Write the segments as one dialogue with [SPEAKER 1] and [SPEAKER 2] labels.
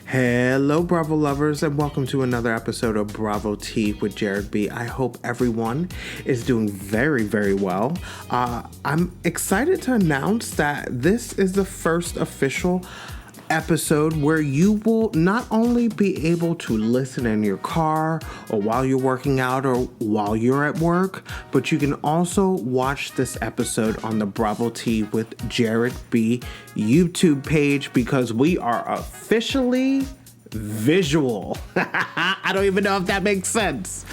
[SPEAKER 1] Hello, Bravo lovers, and welcome to another episode of Bravo Tea with Jared B. I hope everyone is doing very, very well. I'm excited to announce that this is the first official episode where you will not only be able to listen in your car or while you're working out or while you're at work, but you can also watch this episode on the Bravo Tea with Jared B YouTube page because we are officially visual. I don't even know if that makes sense.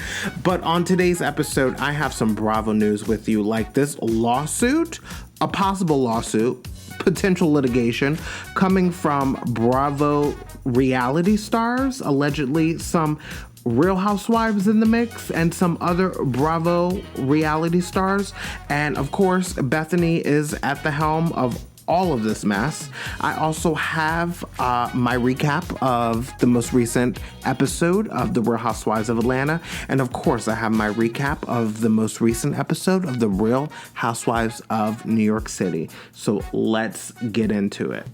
[SPEAKER 1] But on today's episode, I have some Bravo news with you, like this lawsuit, a possible lawsuit, potential litigation coming from Bravo reality stars, allegedly some Real Housewives in the mix and some other Bravo reality stars. And of course, Bethenny is at the helm of all of this mess. I also have my recap of the most recent episode of The Real Housewives of Atlanta. And of course, I have my recap of the most recent episode of The Real Housewives of New York City. So let's get into it.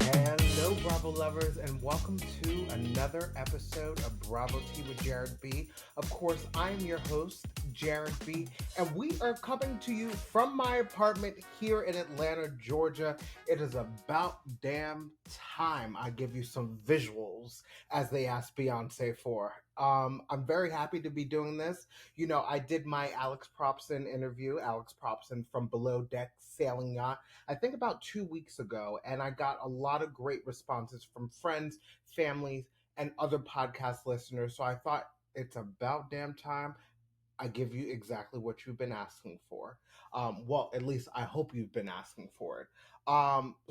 [SPEAKER 1] Hello, Bravo lovers, and welcome to another episode of Bravo Tea with Jared B. Of course, I'm your host, Jared B., and we are coming to you from my apartment here in Atlanta, Georgia. It is about damn time I give you some visuals, as they asked Beyonce for. I'm very happy to be doing this. You know, I did my Alex Propson interview, Alex Propson from Below Deck Sailing Yacht, I think about 2 weeks ago, and I got a lot of great responses from friends, families, and other podcast listeners. So I thought it's about damn time I give you exactly what you've been asking for. Well, at least I hope you've been asking for it.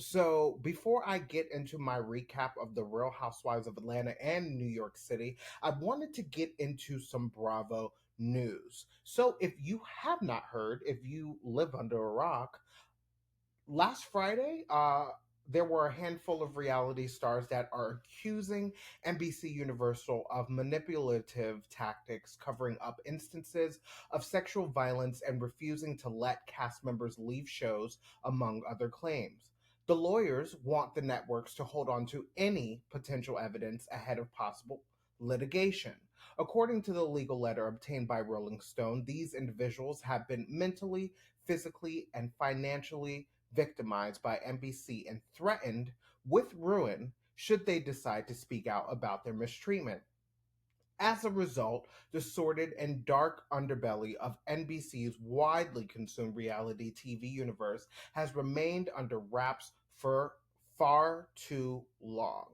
[SPEAKER 1] So before I get into my recap of the Real Housewives of Atlanta and New York City, I wanted to get into some Bravo news. So if you have not heard, if you live under a rock, last Friday, there were a handful of reality stars that are accusing NBC Universal of manipulative tactics, covering up instances of sexual violence and refusing to let cast members leave shows, among other claims. The lawyers want the networks to hold on to any potential evidence ahead of possible litigation. According to the legal letter obtained by Rolling Stone, these individuals have been mentally, physically, and financially victimized by NBC and threatened with ruin should they decide to speak out about their mistreatment. As a result, the sordid and dark underbelly of NBC's widely consumed reality TV universe has remained under wraps for far too long.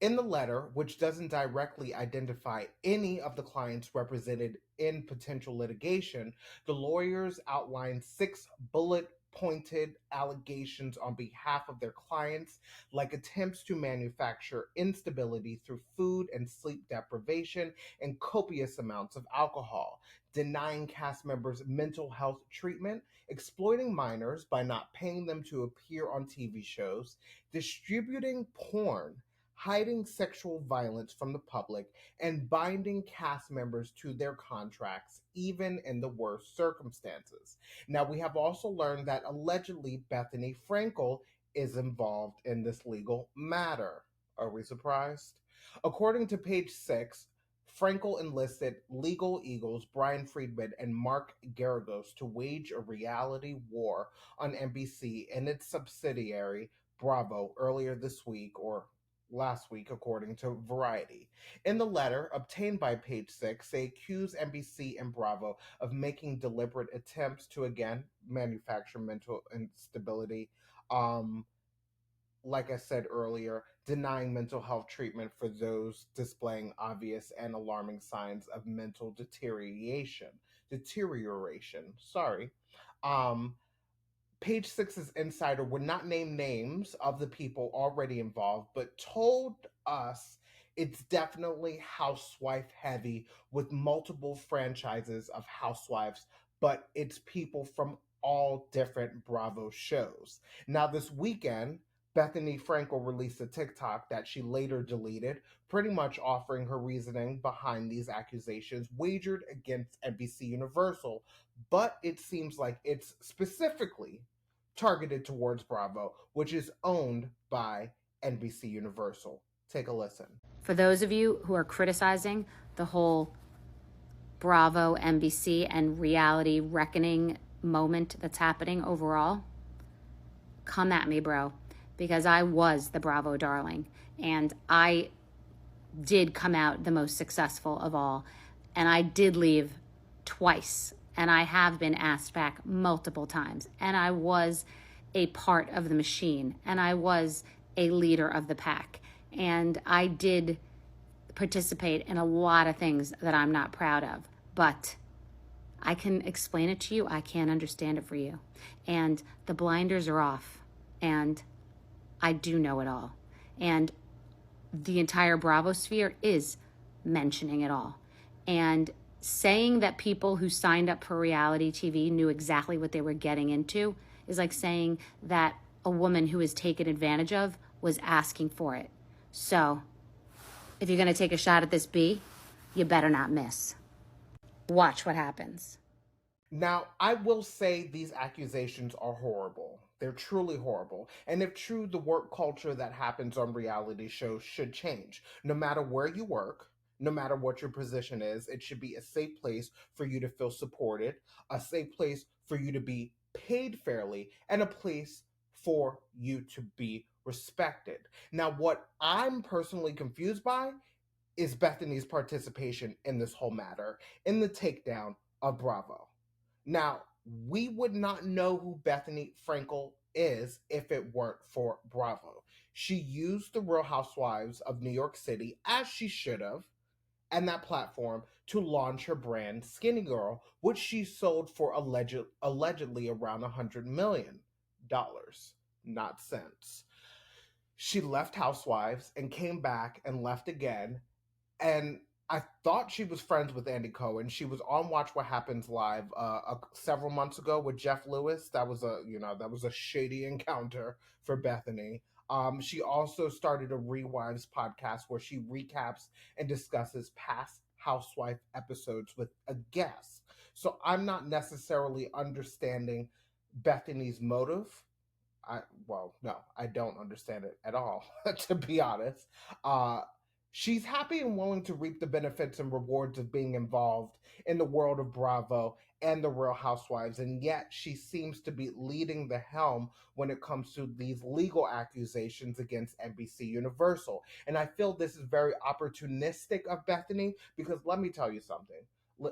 [SPEAKER 1] In the letter, which doesn't directly identify any of the clients represented in potential litigation, the lawyers outline 6 bullet pointed allegations on behalf of their clients, like attempts to manufacture instability through food and sleep deprivation and copious amounts of alcohol, denying cast members mental health treatment, exploiting minors by not paying them to appear on TV shows, distributing porn, hiding sexual violence from the public, and binding cast members to their contracts, even in the worst circumstances. Now, we have also learned that allegedly Bethenny Frankel is involved in this legal matter. Are we surprised? According to page 6, Frankel enlisted legal eagles Brian Friedman and Mark Garagos to wage a reality war on NBC and its subsidiary Bravo earlier this week, or last week, according to Variety. In the letter obtained by page 6, they accuse NBC and Bravo of making deliberate attempts to again manufacture mental instability. Um, like I said earlier, denying mental health treatment for those displaying obvious and alarming signs of mental deterioration. Sorry. Um, Page Six's insider would not name names of the people already involved, but told us it's definitely housewife heavy with multiple franchises of housewives, but it's people from all different Bravo shows. Now, this weekend, Bethenny Frankel released a TikTok that she later deleted, pretty much offering her reasoning behind these accusations wagered against NBC Universal, but it seems like it's specifically targeted towards Bravo, which is owned by NBC Universal. Take a listen.
[SPEAKER 2] For those of you who are criticizing the whole Bravo, NBC, and reality reckoning moment that's happening overall, come at me, bro, because I was the Bravo darling and I did come out the most successful of all. And I did leave twice, and I have been asked back multiple times. And I was a part of the machine, and I was a leader of the pack. And I did participate in a lot of things that I'm not proud of. But I can explain it to you. I can't understand it for you. And the blinders are off. And I do know it all. And the entire Bravo sphere is mentioning it all. And saying that people who signed up for reality TV knew exactly what they were getting into is like saying that a woman who is taken advantage of was asking for it. So if you're going to take a shot at this B, you better not miss. Watch what happens.
[SPEAKER 1] Now, I will say these accusations are horrible. They're truly horrible. And if true, the work culture that happens on reality shows should change. No matter where you work, no matter what your position is, it should be a safe place for you to feel supported, a safe place for you to be paid fairly, and a place for you to be respected. Now, what I'm personally confused by is Bethenny's participation in this whole matter, in the takedown of Bravo. Now, we would not know who Bethenny Frankel is if it weren't for Bravo. She used the Real Housewives of New York City, as she should have, and that platform to launch her brand Skinny Girl, which she sold for allegedly around $100 million, not cents. She left Housewives and came back and left again, and I thought she was friends with Andy Cohen. She was on Watch What Happens Live several months ago with Jeff Lewis. That was a shady encounter for Bethenny. She also started a Rewives podcast where she recaps and discusses past Housewife episodes with a guest. So I'm not necessarily understanding Bethenny's motive. No, I don't understand it at all, to be honest. Uh, she's happy and willing to reap the benefits and rewards of being involved in the world of Bravo and the Real Housewives, and yet she seems to be leading the helm when it comes to these legal accusations against NBC Universal. And I feel this is very opportunistic of Bethenny because let me tell you something.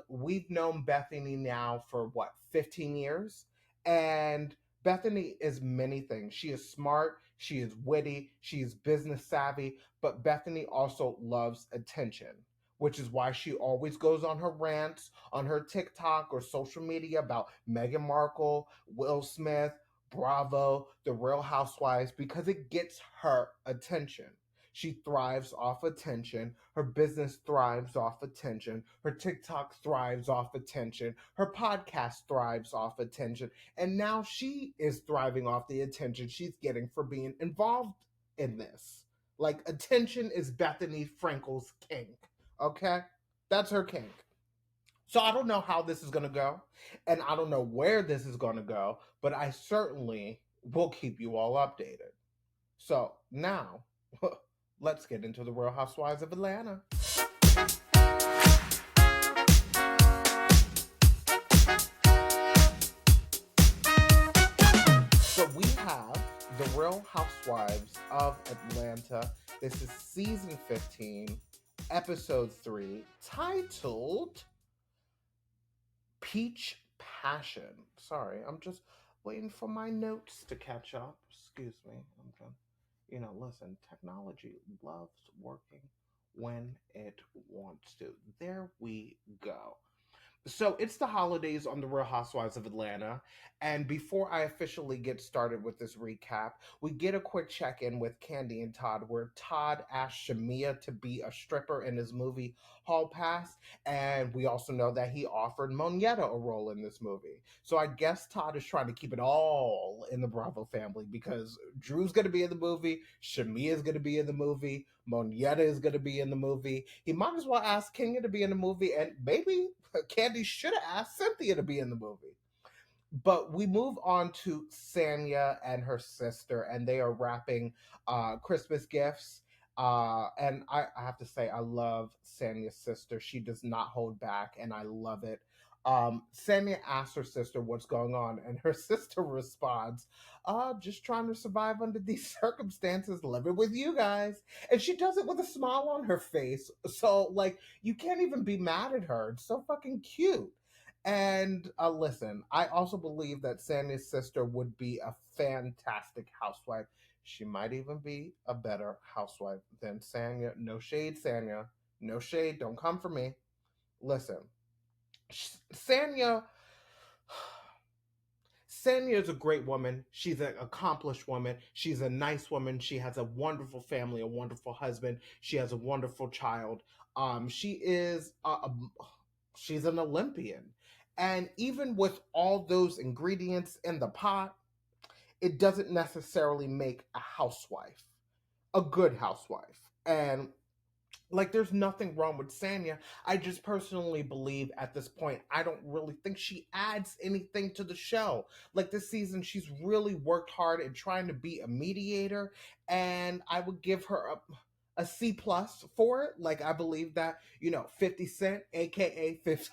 [SPEAKER 1] We've known Bethenny now for what, 15 years? And Bethenny is many things. She is smart, she is witty, she is business savvy, but Bethenny also loves attention, which is why she always goes on her rants on her TikTok or social media about Meghan Markle, Will Smith, Bravo, the Real Housewives, because it gets her attention. She thrives off attention. Her business thrives off attention. Her TikTok thrives off attention. Her podcast thrives off attention. And now she is thriving off the attention she's getting for being involved in this. Like, attention is Bethenny Frankel's kink. Okay? That's her kink. So I don't know how this is going to go, and I don't know where this is going to go, but I certainly will keep you all updated. So now, let's get into the Real Housewives of Atlanta. So we have the Real Housewives of Atlanta. This is season 15, episode 3, titled Peach Passion. Sorry, I'm just waiting for my notes to catch up. Excuse me. I'm done. Listen, technology loves working when it wants to. There we go. So it's the holidays on the Real Housewives of Atlanta. And before I officially get started with this recap, we get a quick check in with Kandi and Todd, where Todd asked Shamia to be a stripper in his movie hall pass. And we also know that he offered Monietta a role in this movie. So I guess Todd is trying to keep it all in the Bravo family because Drew's going to be in the movie, Shamia is going to be in the movie, Monietta is going to be in the movie. He might as well ask Kenya to be in the movie, and maybe Kandi should have asked Cynthia to be in the movie. But we move on to Sanya and her sister, and they are wrapping Christmas gifts. And I have to say, I love Sanya's sister. She does not hold back, and I love it. Sanya asks her sister what's going on, and her sister responds, just trying to survive under these circumstances, living with you guys. And she does it with a smile on her face. So, like, you can't even be mad at her. It's so fucking cute. And listen, I also believe that Sanya's sister would be a fantastic housewife. She might even be a better housewife than Sanya. No shade, Sanya. No shade. Don't come for me. Listen, Sanya. Sanya is a great woman. She's an accomplished woman. She's a nice woman. She has a wonderful family, a wonderful husband. She has a wonderful child. She is she's an Olympian. And even with all those ingredients in the pot, it doesn't necessarily make a housewife a good housewife. And like, there's nothing wrong with Sanya. I just personally believe at this point, I don't really think she adds anything to the show. Like, this season, she's really worked hard at trying to be a mediator, and I would give her a C plus for it. Like, I believe that, 50 Cent, aka 50,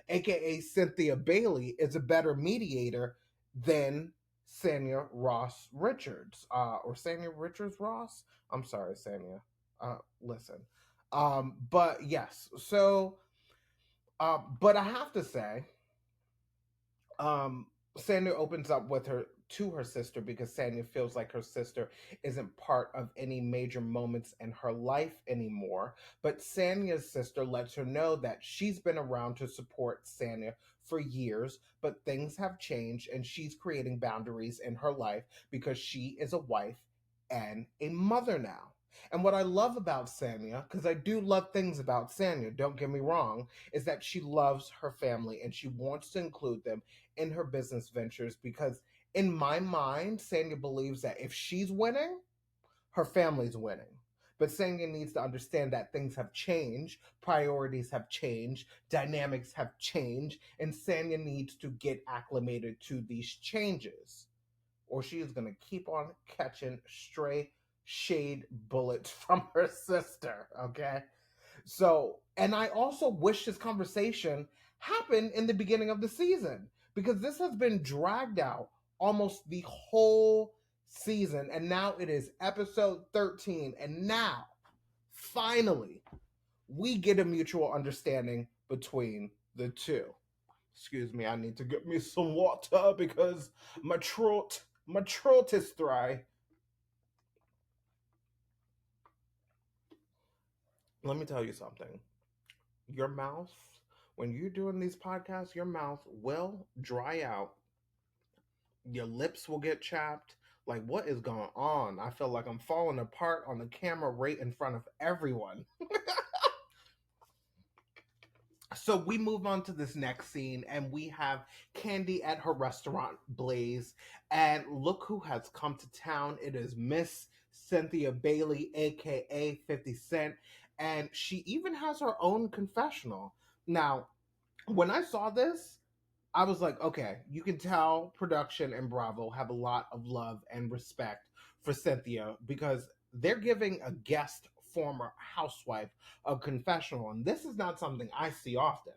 [SPEAKER 1] aka Cynthia Bailey, is a better mediator than Sanya Ross Richards, or Sanya Richards Ross. I'm sorry, Sanya. Listen. But yes, so, but I have to say, um, Sanya opens up with her to her sister because Sanya feels like her sister isn't part of any major moments in her life anymore. But Sanya's sister lets her know that she's been around to support Sanya for years, but things have changed and she's creating boundaries in her life because she is a wife and a mother now. And what I love about Sanya, because I do love things about Sanya, don't get me wrong, is that she loves her family and she wants to include them in her business ventures because, in my mind, Sanya believes that if she's winning, her family's winning. But Sanya needs to understand that things have changed, priorities have changed, dynamics have changed, and Sanya needs to get acclimated to these changes, or she is going to keep on catching stray shade bullets from her sister, okay? So, and I also wish this conversation happened in the beginning of the season because this has been dragged out almost the whole season, and now it is episode 13, and now finally we get a mutual understanding between the two. Excuse me, I need to get me some water because my throat is dry. Let me tell you something. Your mouth, when you're doing these podcasts, your mouth will dry out. Your lips will get chapped. Like, what is going on? I feel like I'm falling apart on the camera right in front of everyone. So we move on to this next scene, and we have Kandi at her restaurant, Blaze. And look who has come to town. It is Miss Cynthia Bailey, aka 50 Cent. And she even has her own confessional. Now, when I saw this, I was like, okay, you can tell production and Bravo have a lot of love and respect for Cynthia because they're giving a guest former housewife a confessional. And this is not something I see often.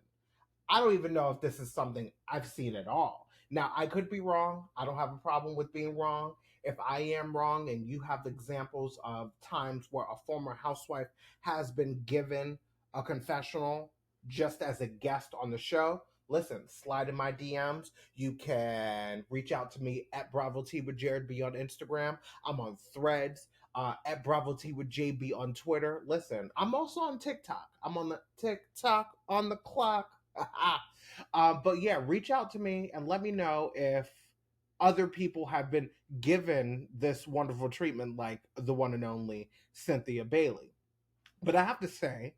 [SPEAKER 1] I don't even know if this is something I've seen at all. Now, I could be wrong. I don't have a problem with being wrong. If I am wrong and you have examples of times where a former housewife has been given a confessional just as a guest on the show, listen, slide in my DMs. You can reach out to me at Bravo T with Jared B on Instagram. I'm on Threads, at Bravo T with JB on Twitter. Listen, I'm also on TikTok. I'm on the TikTok on the clock. But yeah, reach out to me and let me know if other people have been given this wonderful treatment like the one and only Cynthia Bailey. But I have to say,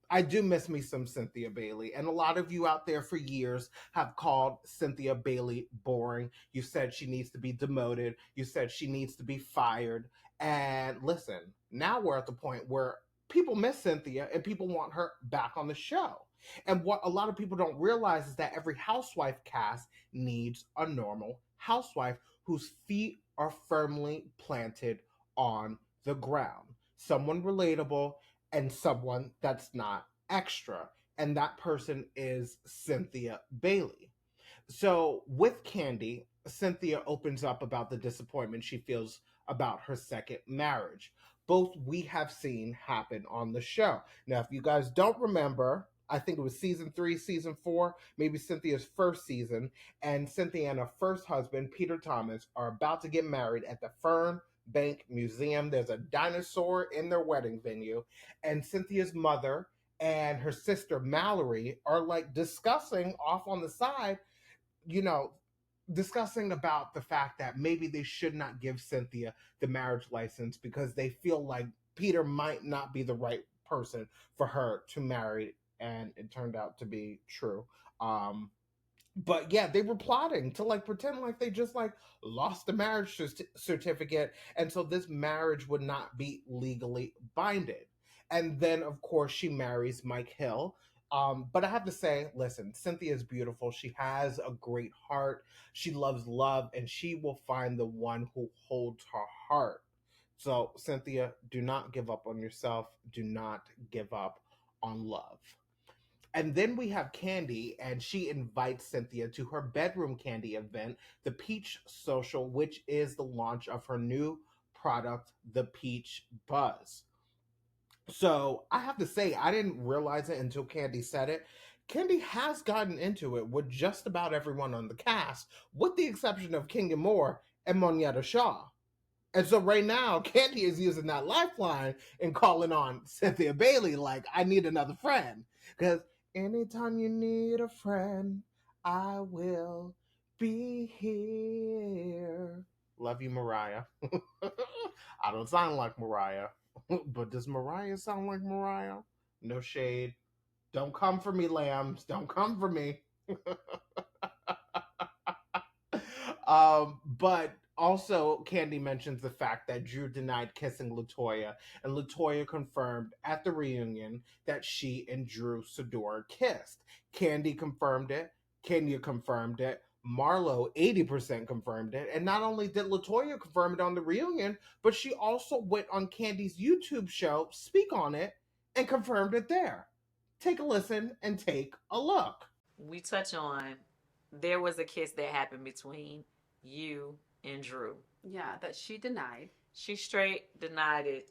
[SPEAKER 1] I do miss me some Cynthia Bailey. And a lot of you out there for years have called Cynthia Bailey boring. You said she needs to be demoted. You said she needs to be fired. And listen, now we're at the point where people miss Cynthia and people want her back on the show. And what a lot of people don't realize is that every housewife cast needs a normal housewife whose feet are firmly planted on the ground. Someone relatable and someone that's not extra. And that person is Cynthia Bailey. So with Kandi, Cynthia opens up about the disappointment she feels about her second marriage. Both we have seen happen on the show. Now, if you guys don't remember, I think it was season 3, season 4, maybe Cynthia's first season, and Cynthia and her first husband, Peter Thomas, are about to get married at the Fern Bank Museum. There's a dinosaur in their wedding venue, and Cynthia's mother and her sister Mallory are like discussing off on the side, you know, discussing about the fact that maybe they should not give Cynthia the marriage license because they feel like Peter might not be the right person for her to marry, and it turned out to be true. But yeah, they were plotting to like pretend like they just like lost the marriage certificate, and so this marriage would not be legally binded. And then, of course, she marries Mike Hill. But I have to say, listen, Cynthia is beautiful. She has a great heart. She loves love, and she will find the one who holds her heart. So, Cynthia, do not give up on yourself. Do not give up on love. And then we have Kandi, and she invites Cynthia to her bedroom candy event, the Peach Social, which is the launch of her new product, the Peach Buzz. So I have to say, I didn't realize it until Kandi said it. Kandi has gotten into it with just about everyone on the cast, with the exception of Kenya Moore and Monietta Shaw. And so right now, Kandi is using that lifeline and calling on Cynthia Bailey like, I need another friend. Because anytime you need a friend, I will be here. Love you, Mariah. I don't sound like Mariah. But does Mariah sound like Mariah? No shade. Don't come for me, lambs. Don't come for me. But also, Kandi mentions the fact that Drew denied kissing LaToya, and LaToya confirmed at the reunion that she and Drew Sidora kissed. Kandi confirmed it. Kenya confirmed it. Marlo 80% confirmed it. And not only did LaToya confirm it on the reunion, but she also went on Kandi's YouTube show, Speak on It, and confirmed it there. Take a listen and take a look.
[SPEAKER 3] We touch on there was a kiss that happened between you and Drew.
[SPEAKER 4] Yeah, that she denied.
[SPEAKER 3] She straight denied it.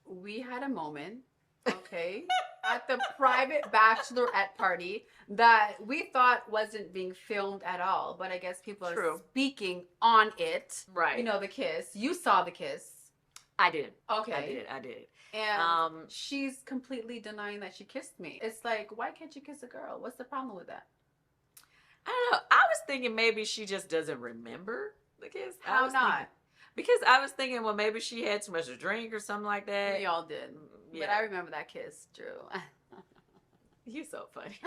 [SPEAKER 4] We had a moment, okay, at the private bachelorette party that we thought wasn't being filmed at all, but I guess people are speaking on it.
[SPEAKER 3] Right.
[SPEAKER 4] You know, the kiss. You saw the kiss.
[SPEAKER 3] I did.
[SPEAKER 4] Okay.
[SPEAKER 3] I did.
[SPEAKER 4] And she's completely denying that she kissed me. It's like, why can't you kiss a girl? What's the problem with that?
[SPEAKER 3] I don't know. I was thinking maybe she just doesn't remember the kiss.
[SPEAKER 4] How not?
[SPEAKER 3] Thinking, because I was thinking, well, maybe she had too much to drink or something like that.
[SPEAKER 4] We all did. Yeah. But I remember that kiss, Drew.
[SPEAKER 3] You're so funny.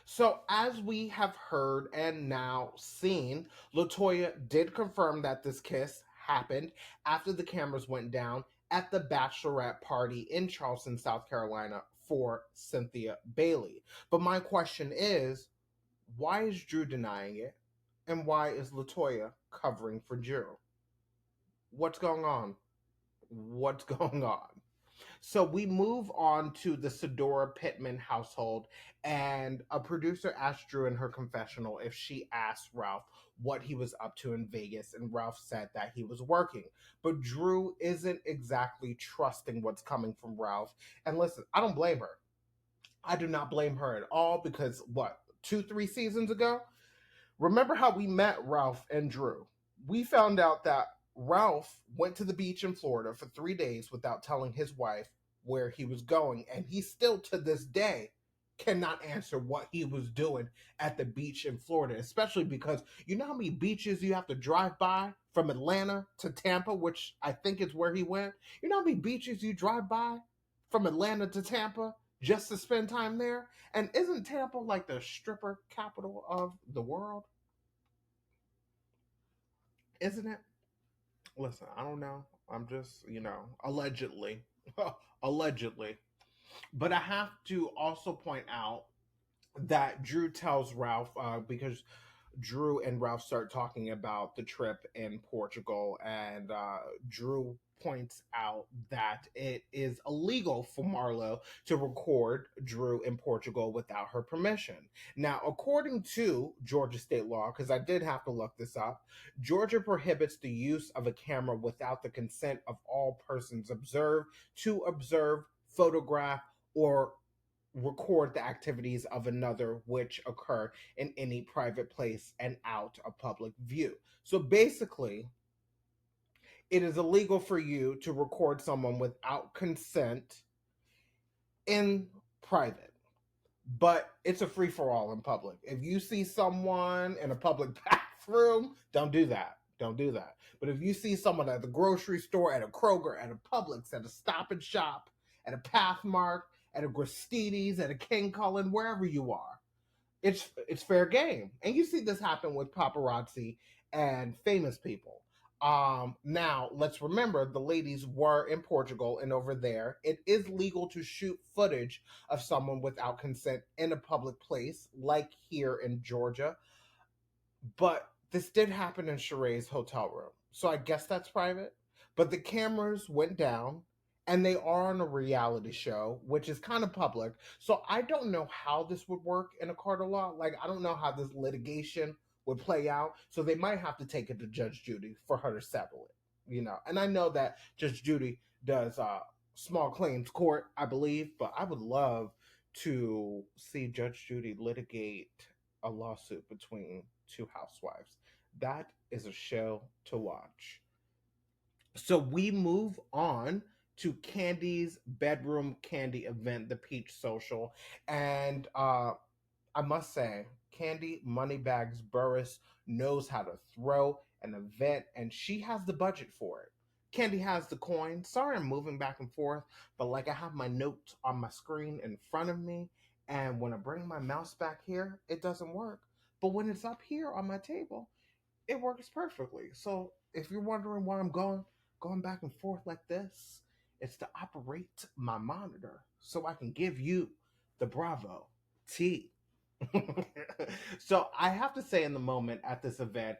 [SPEAKER 1] So, as we have heard and now seen, LaToya did confirm that this kiss happened after the cameras went down at the bachelorette party in Charleston, South Carolina for Cynthia Bailey. But my question is, why is Drew denying it? And why is LaToya covering for Drew? What's going on? What's going on? So we move on to the Sidora Pittman household, and a producer asked Drew in her confessional if she asked Ralph what he was up to in Vegas, and Ralph said that he was working. But Drew isn't exactly trusting what's coming from Ralph. And listen, I don't blame her. I do not blame her at all, because 2-3 seasons ago, remember how we met Ralph and Drew? We found out that Ralph went to the beach in Florida for 3 days without telling his wife where he was going, and he still to this day cannot answer what he was doing at the beach in Florida, especially because you know how many beaches you have to drive by from Atlanta to Tampa, which I think is where he went? You know how many beaches you drive by from Atlanta to Tampa just to spend time there? And isn't Tampa like the stripper capital of the world? Isn't it? Listen, I don't know. I'm just, allegedly. Allegedly. But I have to also point out that Drew tells Ralph, because Drew and Ralph start talking about the trip in Portugal, and Drew points out that it is illegal for Marlo to record Drew in Portugal without her permission. Now, according to Georgia state law, because I did have to look this up, Georgia prohibits the use of a camera without the consent of all persons observed to observe, photograph, or record the activities of another which occur in any private place and out of public view. So basically, it is illegal for you to record someone without consent in private, but it's a free for all in public. If you see someone in a public bathroom, don't do that. Don't do that. But if you see someone at the grocery store, at a Kroger, at a Publix, at a Stop and Shop, at a Pathmark, at a Gristedes, at a King Cullen, wherever you are, it's fair game. And you see this happen with paparazzi and famous people. Now let's remember the ladies were in Portugal, and over there it is legal to shoot footage of someone without consent in a public place, like here in Georgia. But this did happen in Sheree's hotel room, so I guess that's private. But the cameras went down, and they are on a reality show, which is kind of public. So I don't know how this would work in a court of law. Like, I don't know how this litigation would play out. So they might have to take it to Judge Judy for her to settle it. And I know that Judge Judy does small claims court, I believe, but I would love to see Judge Judy litigate a lawsuit between two housewives. That is a show to watch. So we move on to Kandi's bedroom candy event, the Peach Social. And I must say, Kandi Moneybags Burris knows how to throw an event, and she has the budget for it. Kandi has the coin. Sorry, I'm moving back and forth, but like I have my notes on my screen in front of me, and when I bring my mouse back here, it doesn't work. But when it's up here on my table, it works perfectly. So if you're wondering why I'm going back and forth like this, it's to operate my monitor so I can give you the Bravo tea. So I have to say, in the moment at this event,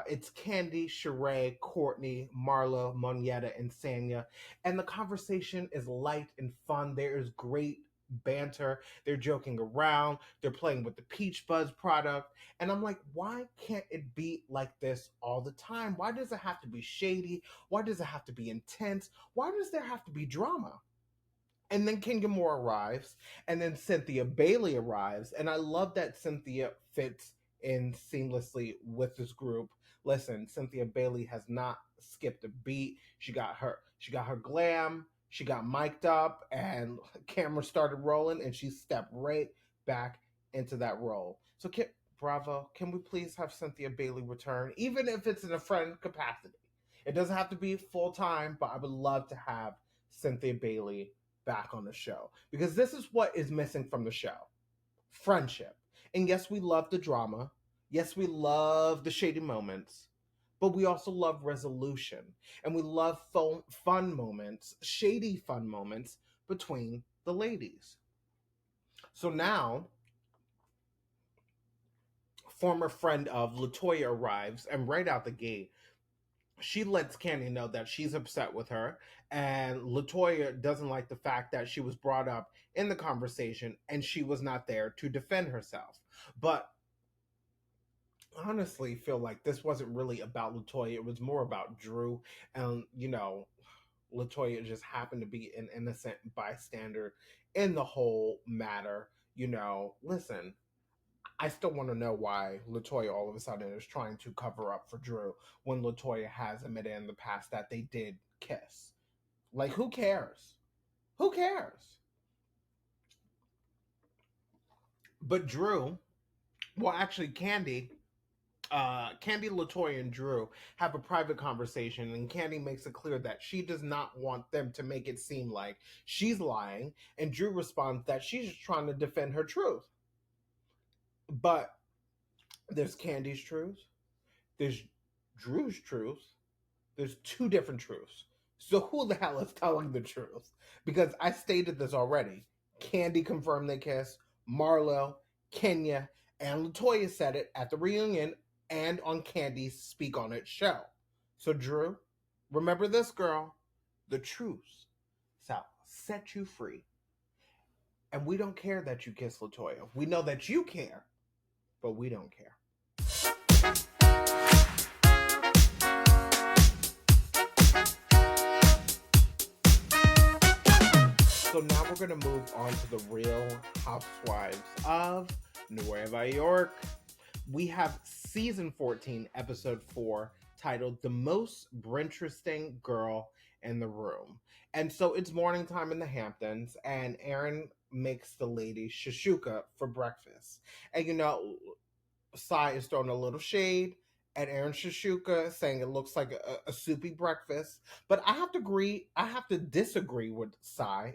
[SPEAKER 1] it's Kandi, Sheree, Courtney, Marlo, Monietta, and Sanya, and the conversation is light and fun. There is great banter. They're joking around. They're playing with the Peach Buzz product, and I'm like, why can't it be like this all the time? Why does it have to be shady? Why does it have to be intense? Why does there have to be drama? And then Kenya Moore arrives, and then Cynthia Bailey arrives, and I love that Cynthia fits in seamlessly with this group. Listen, Cynthia Bailey has not skipped a beat. She got her glam, she got mic'd up, and camera started rolling, and she stepped right back into that role. So, Bravo, can we please have Cynthia Bailey return, even if it's in a friend capacity? It doesn't have to be full time, but I would love to have Cynthia Bailey back on the show, because this is what is missing from the show: friendship. And yes, we love the drama, yes, we love the shady moments, but we also love resolution, and we love fun moments, shady fun moments between the ladies. So now, former friend of Latoya arrives, and right out the gate, she lets Kandi know that she's upset with her, and Latoya doesn't like the fact that she was brought up in the conversation and she was not there to defend herself. But honestly, feel like this wasn't really about Latoya. It was more about Drew, and Latoya just happened to be an innocent bystander in the whole matter. Listen, I still want to know why Latoya all of a sudden is trying to cover up for Drew when Latoya has admitted in the past that they did kiss. Like, who cares? Who cares? But Drew, well, actually, Kandi Kandi, LaToya, and Drew have a private conversation, and Kandi makes it clear that she does not want them to make it seem like she's lying, and Drew responds that she's just trying to defend her truth. But there's Candy's truth, there's Drew's truth, there's two different truths. So who the hell is telling the truth? Because I stated this already. Kandi confirmed they kissed. Marlo, Kenya, and LaToya said it at the reunion and on Kandi's Speak On It show. So Drew, remember this, girl. The truth shall set you free. And we don't care that you kiss LaToya. We know that you care, but we don't care. So now we're going to move on to the Real Housewives of Nueva York. We have season 14, episode 4, titled The Most Brinteresting Girl in the Room. And so it's morning time in the Hamptons, and Aaron makes the ladies shashuka for breakfast. And you know, Sai is throwing a little shade at Aaron Shashuka, saying it looks like a soupy breakfast. But I have to disagree with Sai.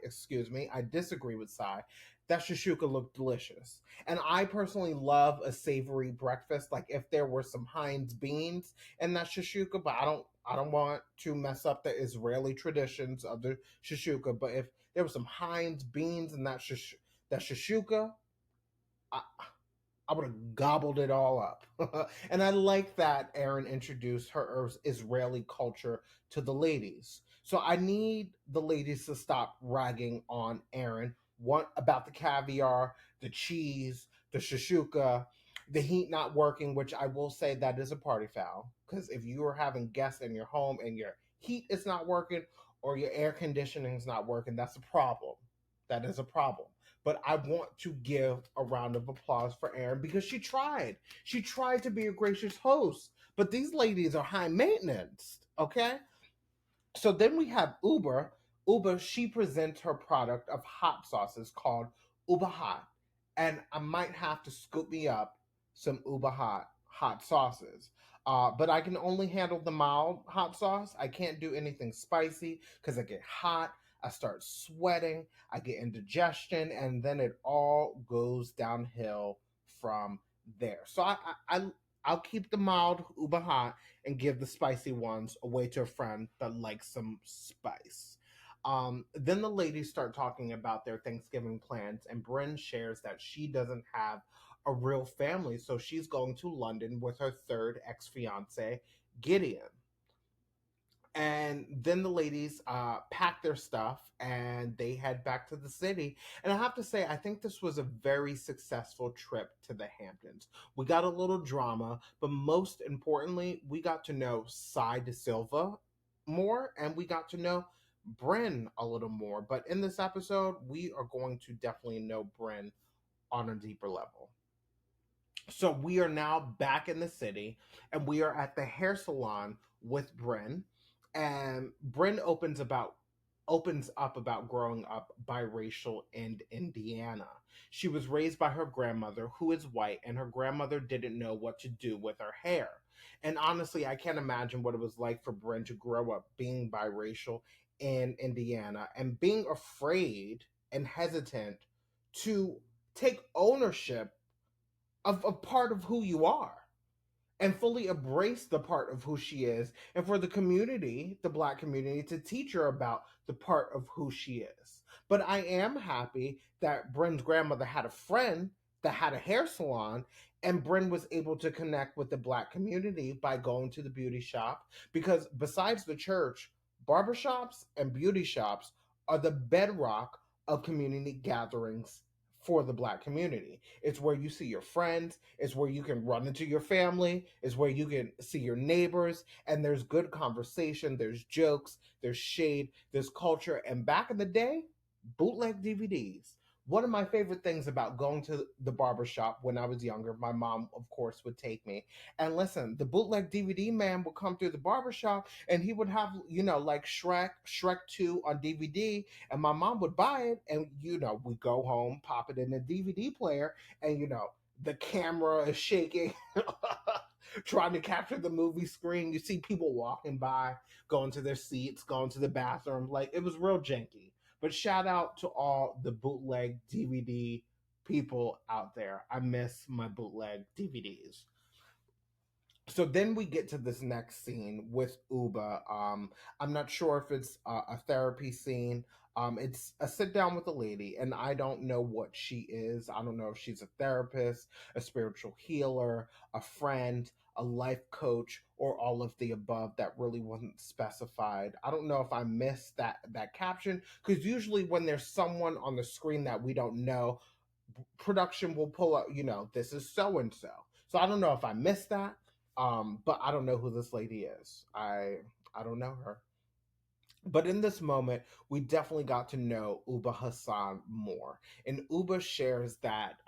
[SPEAKER 1] I disagree with Sai. That Shashuka looked delicious. And I personally love a savory breakfast. Like if there were some Heinz beans in that Shashuka, but I don't want to mess up the Israeli traditions of the Shashuka. But if there was some Heinz beans in that Shashuka, I would have gobbled it all up. And I like that Aaron introduced her Israeli culture to the ladies. So I need the ladies to stop ragging on Aaron about the caviar, the cheese, the shashuka, the heat not working, which I will say that is a party foul. Because if you are having guests in your home and your heat is not working or your air conditioning is not working, that's a problem. That is a problem. But I want to give a round of applause for Aaron because she tried. She tried to be a gracious host. But these ladies are high maintenance, okay? So then we have Uber. Uber, she presents her product of hot sauces called Uber Hot. And I might have to scoop me up some Uber hot sauces. But I can only handle the mild hot sauce. I can't do anything spicy because I get hot. I start sweating, I get indigestion, and then it all goes downhill from there. So I'll keep the mild Uber hot and give the spicy ones away to a friend that likes some spice. Then the ladies start talking about their Thanksgiving plans, and Brynn shares that she doesn't have a real family, so she's going to London with her third ex-fiance, Gideon. And then the ladies pack their stuff and they head back to the city. And I have to say, I think this was a very successful trip to the Hamptons. We got a little drama, but most importantly, we got to know Sai De Silva more and we got to know Brynn a little more. But in this episode, we are going to definitely know Brynn on a deeper level. So we are now back in the city and we are at the hair salon with Brynn. And Brynn opens up about growing up biracial in Indiana. She was raised by her grandmother, who is white, and her grandmother didn't know what to do with her hair. And honestly, I can't imagine what it was like for Brynn to grow up being biracial in Indiana and being afraid and hesitant to take ownership of a part of who you are and fully embrace the part of who she is, and for the community, the Black community, to teach her about the part of who she is. But I am happy that Brynn's grandmother had a friend that had a hair salon, and Brynn was able to connect with the Black community by going to the beauty shop, because besides the church, barbershops and beauty shops are the bedrock of community gatherings for the Black community. It's where you see your friends, it's where you can run into your family, it's where you can see your neighbors, and there's good conversation, there's jokes, there's shade, there's culture. And back in the day, bootleg DVDs. One of my favorite things about going to the barbershop when I was younger, my mom, of course, would take me. And listen, the bootleg DVD man would come through the barbershop and he would have, like Shrek 2 on DVD. And my mom would buy it. And, we go home, pop it in the DVD player. And, the camera is shaking, trying to capture the movie screen. You see people walking by, going to their seats, going to the bathroom. Like, it was real janky. But shout out to all the bootleg DVD people out there. I miss my bootleg DVDs. So then we get to this next scene with Uba. I'm not sure if it's a therapy scene. It's a sit down with a lady, and I don't know what she is. I don't know if she's a therapist, a spiritual healer, a friend, a life coach, or all of the above. That really wasn't specified. I don't know if I missed that caption, because usually when there's someone on the screen that we don't know, production will pull up, this is so and so. So I don't know if I missed that. But I don't know who this lady is. I don't know her. But in this moment, we definitely got to know Uba Hassan more. And Uba shares that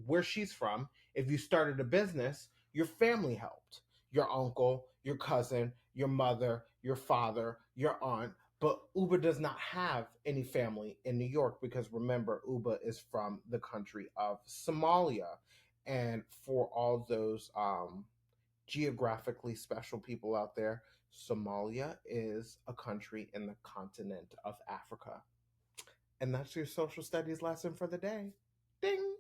[SPEAKER 1] where she's from, if you started a business, your family helped. Your uncle, your cousin, your mother, your father, your aunt. But Uba does not have any family in New York, because remember, Uba is from the country of Somalia. And for all those geographically special people out there, Somalia is a country in the continent of Africa. And that's your social studies lesson for the day. Ding!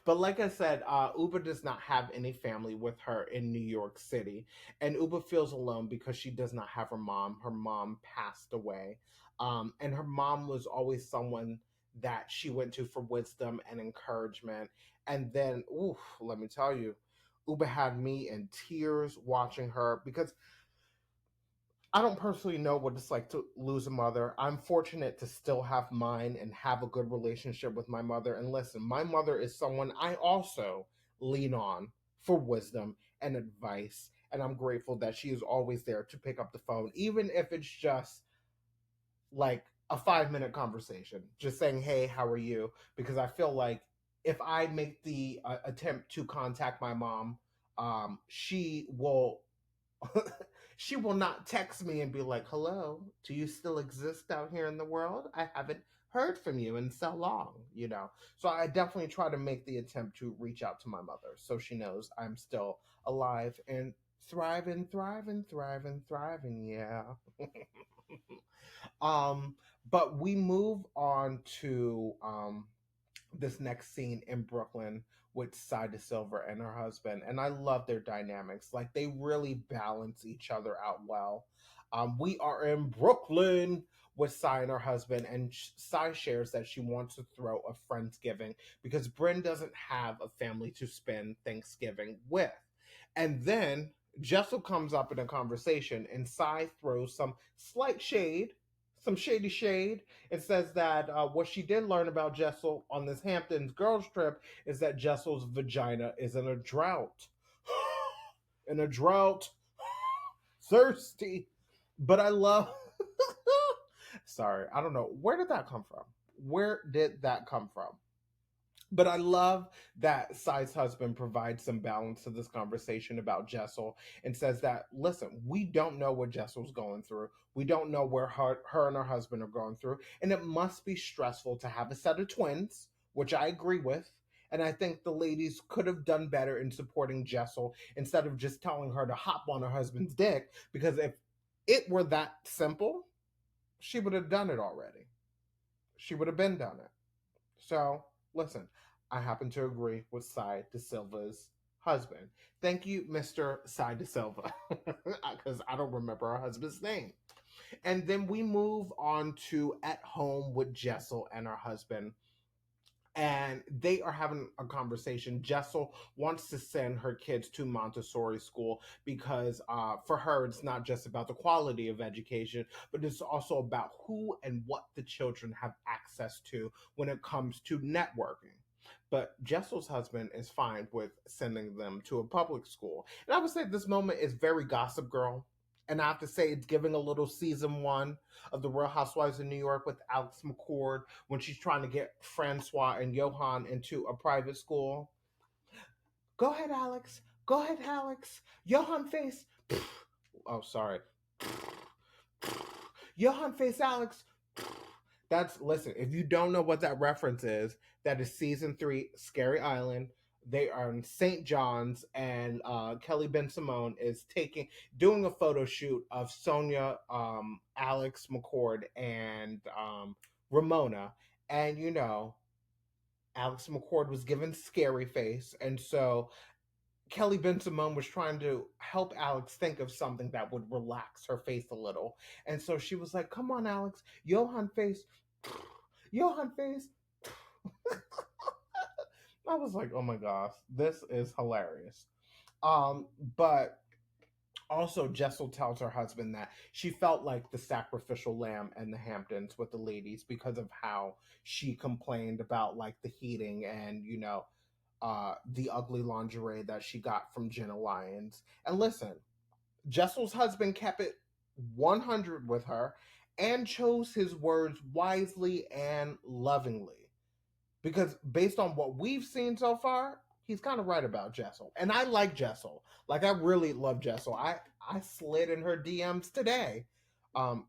[SPEAKER 1] But like I said, Uba does not have any family with her in New York City. And Uba feels alone because she does not have her mom. Her mom passed away. And her mom was always someone that she went to for wisdom and encouragement. And then, ooh, let me tell you, Uba had me in tears watching her, because I don't personally know what it's like to lose a mother. I'm fortunate to still have mine and have a good relationship with my mother. And listen, my mother is someone I also lean on for wisdom and advice. And I'm grateful that she is always there to pick up the phone, even if it's just like a 5-minute conversation, just saying, hey, how are you? Because I feel like if I make the attempt to contact my mom, she will she will not text me and be like, hello, do you still exist out here in the world? I haven't heard from you in so long. So I definitely try to make the attempt to reach out to my mother so she knows I'm still alive and thriving, thriving, thriving, thriving. Yeah. um but we move on to this next scene in Brooklyn with Cy DeSilva and her husband. And I love their dynamics. Like, they really balance each other out well. We are in Brooklyn with Cy and her husband, and Cy shares that she wants to throw a Friendsgiving because Bryn doesn't have a family to spend Thanksgiving with. And then Jessel comes up in a conversation, and Cy throws some slight shade, some shady shade, and says that what she did learn about Jessel on this Hamptons girls trip is that Jessel's vagina is in a drought. In a drought. Thirsty. But I love. Sorry, I don't know. Where did that come from? Where did that come from? But I love that Cy's husband provides some balance to this conversation about Jessel and says that, listen, we don't know what Jessel's going through. We don't know where her and her husband are going through. And it must be stressful to have a set of twins, which I agree with. And I think the ladies could have done better in supporting Jessel instead of just telling her to hop on her husband's dick. Because if it were that simple, she would have done it already. She would have been done it. So, listen, I happen to agree with Cy DeSilva's husband. Thank you, Mr. Cy DeSilva, because I don't remember her husband's name. And then we move on to At Home with Jessel and her husband. And they are having a conversation. Jessel wants to send her kids to Montessori school because for her, it's not just about the quality of education, but it's also about who and what the children have access to when it comes to networking. But Jessel's husband is fine with sending them to a public school. And I would say this moment is very Gossip Girl. And I have to say, it's giving a little season 1 of The Real Housewives of New York with Alex McCord when she's trying to get Francois and Johan into a private school. Go ahead, Alex. Go ahead, Alex. Johan face. Oh, sorry. Johan face, Alex. Listen, if you don't know what that reference is, that is season 3, Scary Island. They are in St. John's, and Kelly Ben Simone is doing a photo shoot of Sonia, Alex McCord, and Ramona. And Alex McCord was given scary face, and so Kelly Ben Simone was trying to help Alex think of something that would relax her face a little. And so she was like, "Come on, Alex, Johan face, Johan face." I was like, "Oh my gosh, this is hilarious." But also, Jessel tells her husband that she felt like the sacrificial lamb in the Hamptons with the ladies because of how she complained about like the heating and the ugly lingerie that she got from Jenna Lyons. And listen, Jessel's husband kept it 100 with her and chose his words wisely and lovingly. Because based on what we've seen so far, he's kind of right about Jessel. And I like Jessel. Like, I really love Jessel. I slid in her DMs today.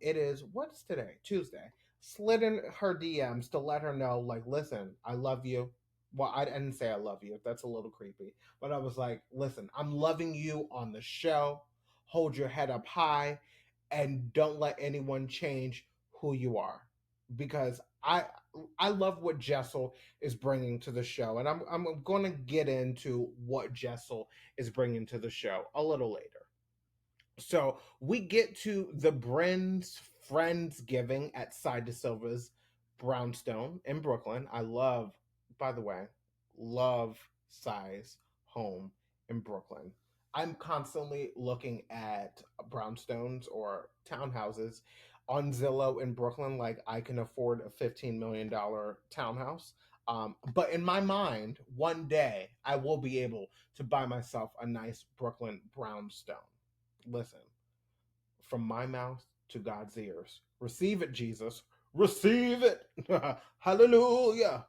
[SPEAKER 1] It is, what's today? Tuesday. Slid in her DMs to let her know, like, listen, I love you. Well, I didn't say I love you. That's a little creepy. But I was like, listen, I'm loving you on the show. Hold your head up high and don't let anyone change who you are. Because I love what Jessel is bringing to the show, and I'm going to get into what Jessel is bringing to the show a little later. So we get to the Bren's Friendsgiving at Side to Silva's Brownstone in Brooklyn. I love, by the way, love Si's home in Brooklyn. I'm constantly looking at brownstones or townhouses on Zillow in Brooklyn, like I can afford a $15 million townhouse. But in my mind, one day I will be able to buy myself a nice Brooklyn brownstone. Listen, from my mouth to God's ears. Receive it, Jesus. Receive it. Hallelujah.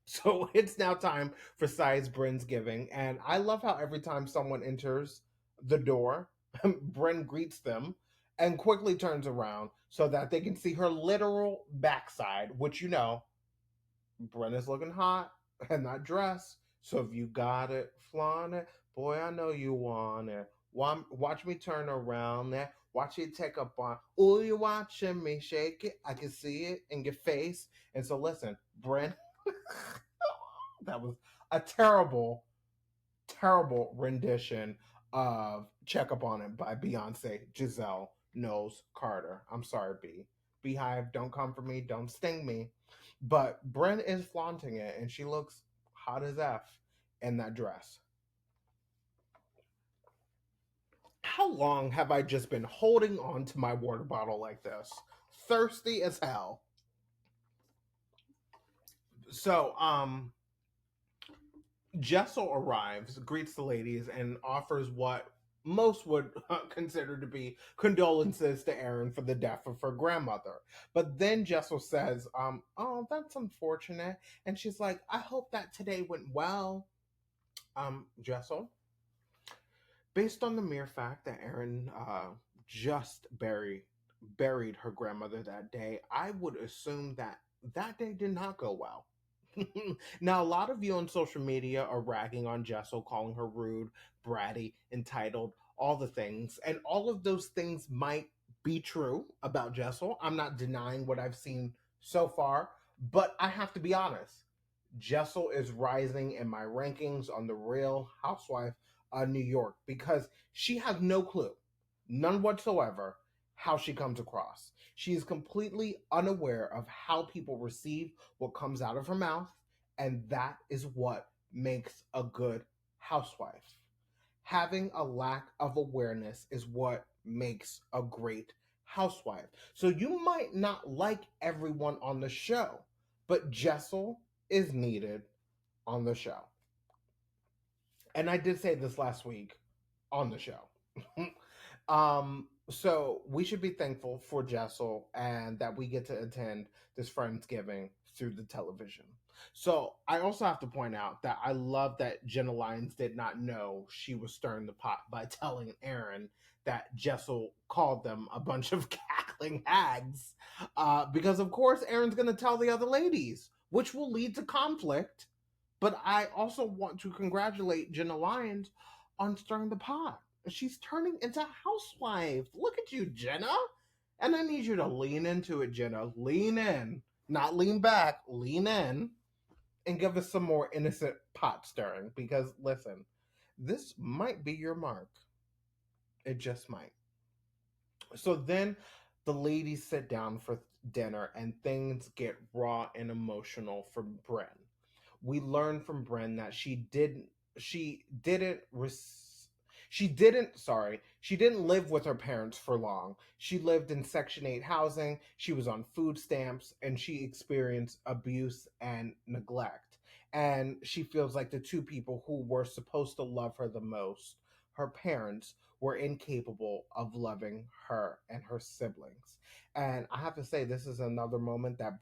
[SPEAKER 1] So it's now time for Si's Friendsgiving. And I love how every time someone enters the door, Bryn greets them and quickly turns around so that they can see her literal backside, which Bryn is looking hot in that dress. So if you got it, flaunt it. Boy, I know you want it. Watch me turn around there. Watch it take up on. Oh, you're watching me shake it. I can see it in your face. And so listen, Bryn, that was a terrible, terrible rendition of Check Up On It by Beyonce, Giselle Knowles Carter. I'm sorry, B. Beehive, don't come for me, don't sting me. But Bryn is flaunting it, and she looks hot as F in that dress. How long have I just been holding on to my water bottle like this? Thirsty as hell. So, Jessel arrives, greets the ladies, and offers what most would consider to be condolences to Erin for the death of her grandmother. But then Jessel says, "Oh, that's unfortunate." And she's like, "I hope that today went well." Jessel, based on the mere fact that Erin just buried her grandmother that day, I would assume that that day did not go well. Now, a lot of you on social media are ragging on Jessel, calling her rude, bratty, entitled, all the things. And all of those things might be true about Jessel. I'm not denying what I've seen so far, but I have to be honest. Jessel is rising in my rankings on the Real Housewife of New York because she has no clue, none whatsoever, how she comes across. She is completely unaware of how people receive what comes out of her mouth, and that is what makes a good housewife. Having a lack of awareness is what makes a great housewife. So you might not like everyone on the show, but Jessel is needed on the show. And I did say this last week on the show. So we should be thankful for Jessel and that we get to attend this Friendsgiving through the television. So I also have to point out that I love that Jenna Lyons did not know she was stirring the pot by telling Erin that Jessel called them a bunch of cackling hags. Because of course Erin's going to tell the other ladies, which will lead to conflict But I also want to congratulate Jenna Lyons on stirring the pot. She's turning into a housewife. Look at you, Jenna. And I need you to lean into it, Jenna. Lean in. Not lean back. Lean in. And give us some more innocent pot stirring. Because, listen, this might be your mark. It just might. So then the ladies sit down for dinner and things get raw and emotional for Bryn. We learn from Bryn that she didn't live with her parents for long. She lived in Section 8 housing, she was on food stamps, and she experienced abuse and neglect. And she feels like the two people who were supposed to love her the most, her parents, were incapable of loving her and her siblings. And I have to say, this is another moment that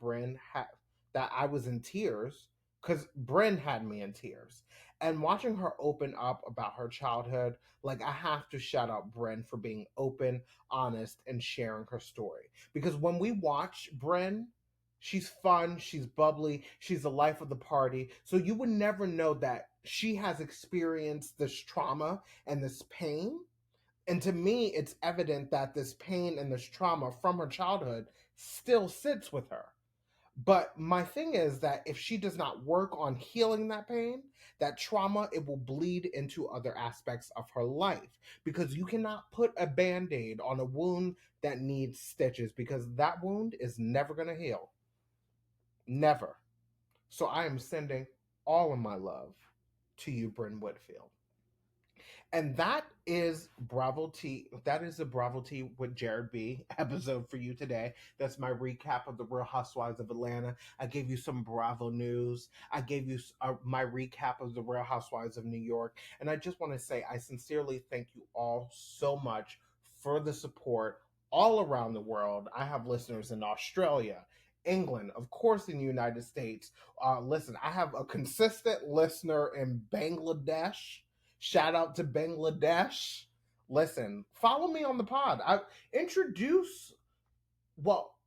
[SPEAKER 1] that I was in tears, because Bryn had me in tears. And watching her open up about her childhood, like, I have to shout out Bryn for being open, honest, and sharing her story. Because when we watch Bryn, she's fun, she's bubbly, she's the life of the party. So you would never know that she has experienced this trauma and this pain. And to me, it's evident that this pain and this trauma from her childhood still sits with her. But my thing is that if she does not work on healing that pain, that trauma, it will bleed into other aspects of her life. Because you cannot put a Band-Aid on a wound that needs stitches, because that wound is never going to heal. Never. So I am sending all of my love to you, Bryn Whitfield. And that is Bravo T. That is the Bravo T with Jared B episode for you today. That's my recap of the Real Housewives of Atlanta. I gave you some Bravo news. I gave you my recap of the Real Housewives of New York. And I just want to say I sincerely thank you all so much for the support all around the world. I have listeners in Australia, England, of course, in the United States. Listen, I have a consistent listener in Bangladesh. Shout out to Bangladesh. Listen, follow me on the pod.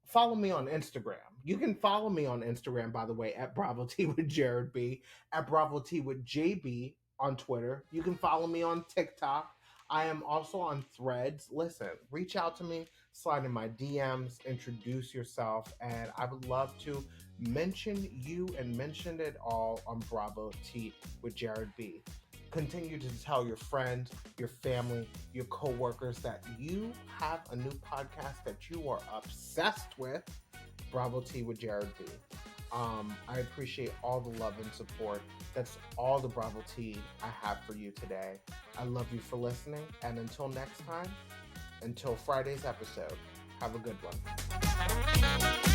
[SPEAKER 1] Follow me on Instagram. You can follow me on Instagram, by the way, at Bravo T with Jared B, at Bravo T with JB on Twitter. You can follow me on TikTok. I am also on Threads. Listen, reach out to me, slide in my DMs, introduce yourself, and I would love to mention you and mention it all on Bravo T with Jared B. Continue to tell your friends, your family, your coworkers that you have a new podcast that you are obsessed with, Bravo T with Jared B. I appreciate all the love and support. That's all the Bravo T I have for you today. I love you for listening, and until next time, until Friday's episode, have a good one.